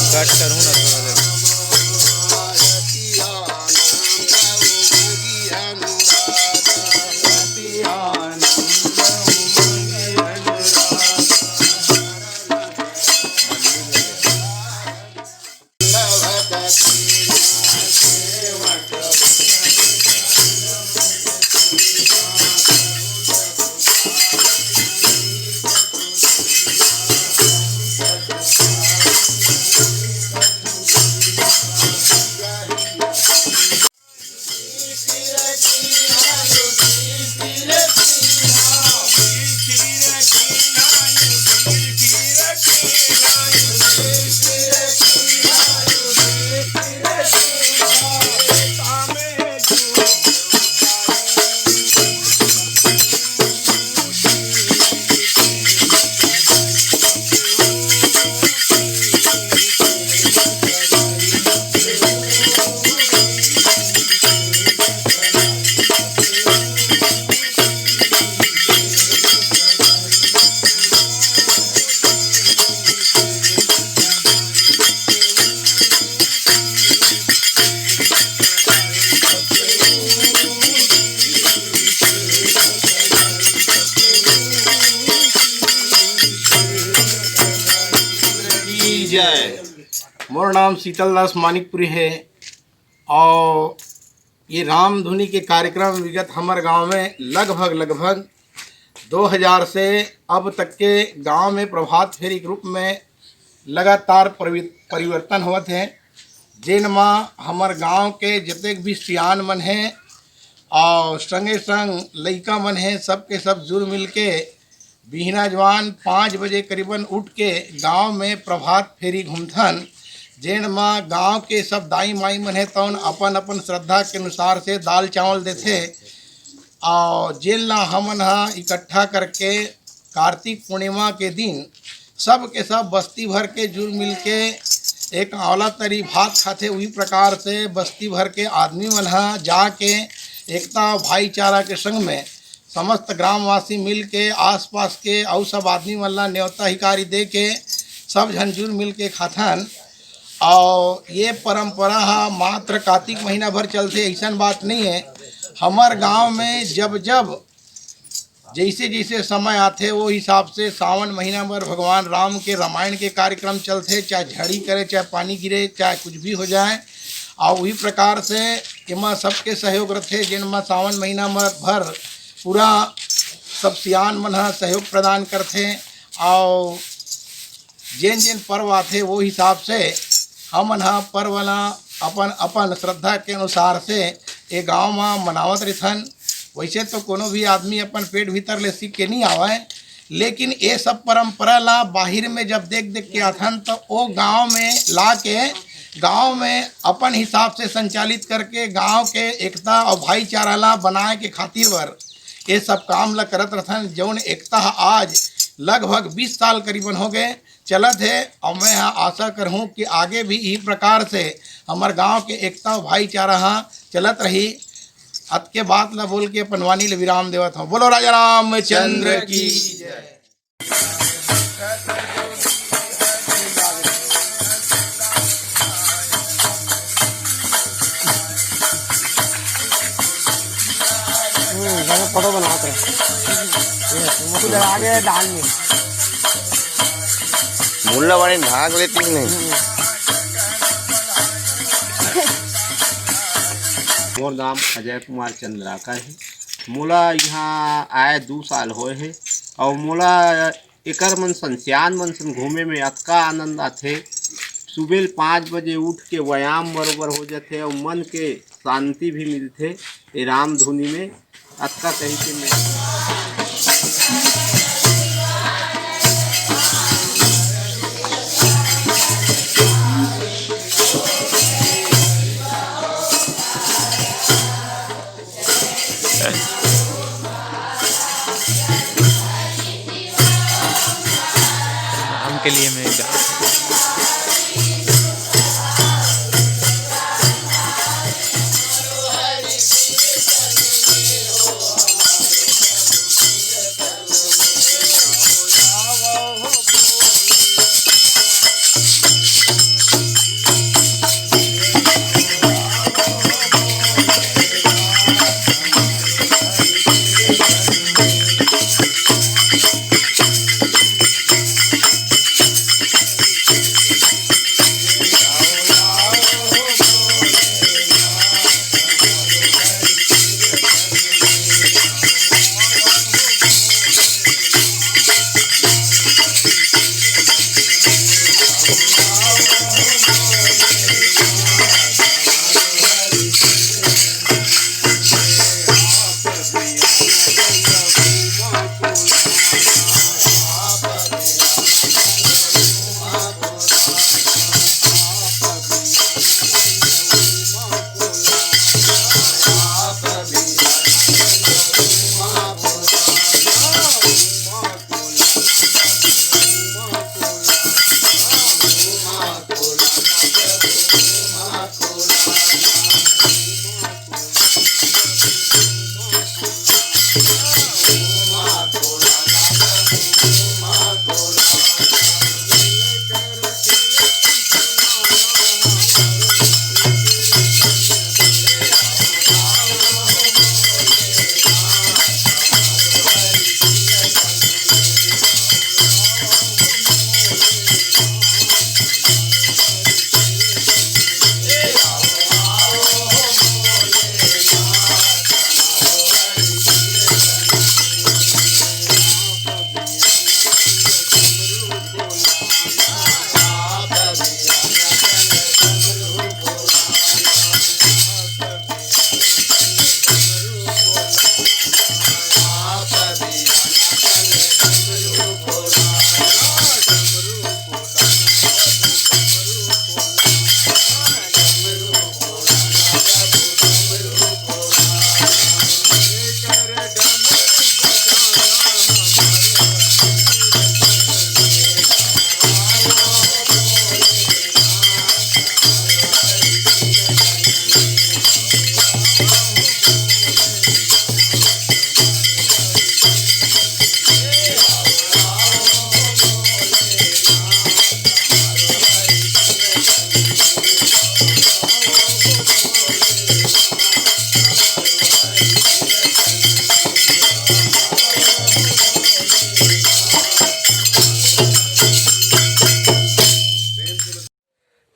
Cut करूँ ना थोड़ा देर। जय। मोर नाम शीतलदास मानिकपुरी है और ये रामधुनी के कार्यक्रम विगत हमारे गांव में लगभग 2000 से अब तक के गांव में प्रभात फेरी के रूप में लगातार परिवर्तन होते हैं, जिनमा हमार गांव के जितने भी सियान मन हैं और संगे संग लइका मन हैं, सबके सब जुड़ मिल के बिहना जवान 5 बजे करीबन उठ के गांव में प्रभात फेरी घूमथन, जेन माँ गांव के सब दाई माई मन है तौन अपन अपन श्रद्धा के अनुसार से दाल चावल देते और जेल ला हमन हा इकट्ठा करके कार्तिक पूर्णिमा के दिन सब के सब बस्ती भर के जुड़ मिल के एक आंवला तरी भात खाते। उही प्रकार से बस्ती भर के आदमी मन हा जाके एकता भाईचारा के संग में समस्त ग्रामवासी मिल के आसपास के और सब आदमी मन ला न्योता हिकारी दे के सब झन जुड़ मिल के खाथन। और ये परंपरा हा मात्र कार्तिक महीना भर चलते ऐसा बात नहीं है। हमार गांव में जब जब जैसे जैसे समय आते वो हिसाब से सावन महीना भर भगवान राम के रामायण के कार्यक्रम चलते, चाहे झड़ी करे, चाहे पानी गिरे, चाहे कुछ भी हो जाए। और वही प्रकार से इमा सबके सहयोग रखे, जिनमा सावन महीना भर पूरा सब सियान मन सहयोग प्रदान करते और जेन जेन पर्व आते वो हिसाब से हमन पर्व ला अपन अपन श्रद्धा के अनुसार से ये गाँव में मनावत रहथन। वैसे तो कोनो भी आदमी अपन पेट भीतर ले सीख के नहीं आवे, लेकिन ये सब परंपरा ला बाहर में जब देख देख के आथन तो वो गांव में ला के गांव में अपन हिसाब से संचालित करके गांव के एकता और भाईचारा ला बनाए के खातिर बर ये सब काम ला करत रहथन। जौन एकता आज लगभग 20 साल करीबन हो गए चलत है और मैं आशा करहूँ कि आगे भी इसी प्रकार से हमारे गांव के एकता और भाईचारा चलत रही। अत के बात ला बोल के पनवानी ले विराम देवत हूँ। बोलो राजा रामचंद्र की जय। फोटो बनाते आगे डाल में मुल्ला वाली भाग लेती नहीं। मोर नाम अजय कुमार चंद्राकर है। मोला यहाँ आए 2 साल होए है और मोला एकर मन संस्यान मन सन घूमे में अतका आनंद आथे। सुबह 5 बजे उठ के व्यायाम बरोबर हो जाते और मन के शांति भी मिलते ये रामधुनी में। अतका कही के मैं राम के लिए मैं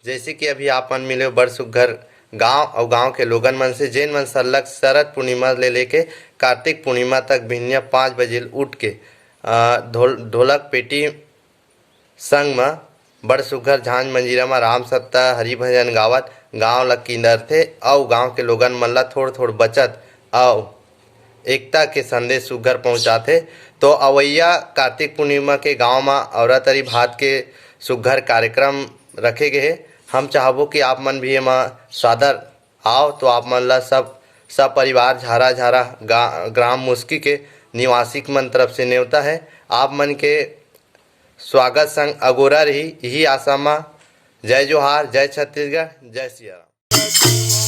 जैसे कि अभी आप मन मिले बड़ सुघ्घर गांव और गांव के लोगन मन से जेन मन सरलग शरद पूर्णिमा ले लेके कार्तिक पूर्णिमा तक भिन्या 5 बजे उठ के ढोलक पेटी संग में बड़ सुघ्घर झांझ मंजीरा में राम सप्ताह हरि भजन गावत गांव ल किंदरथे और गांव के लोगन मन ला थोड़ थोड़ बचत और एकता के संदेश सुघ्घर पहुंचाथे। तो अवैया कार्तिक पूर्णिमा के गांव में औरतरी भात के सुघ्घर कार्यक्रम रखे गए हे। हम चाहबो कि आप मन भी एमा स्वादर आओ तो आप मन ला सब परिवार झारा झारा ग्राम मुस्की के निवासी मन तरफ से न्योता है। आप मन के स्वागत संग अगोरा रही यही आशा में। जय जोहार, जय छत्तीसगढ़, जय सिया राम।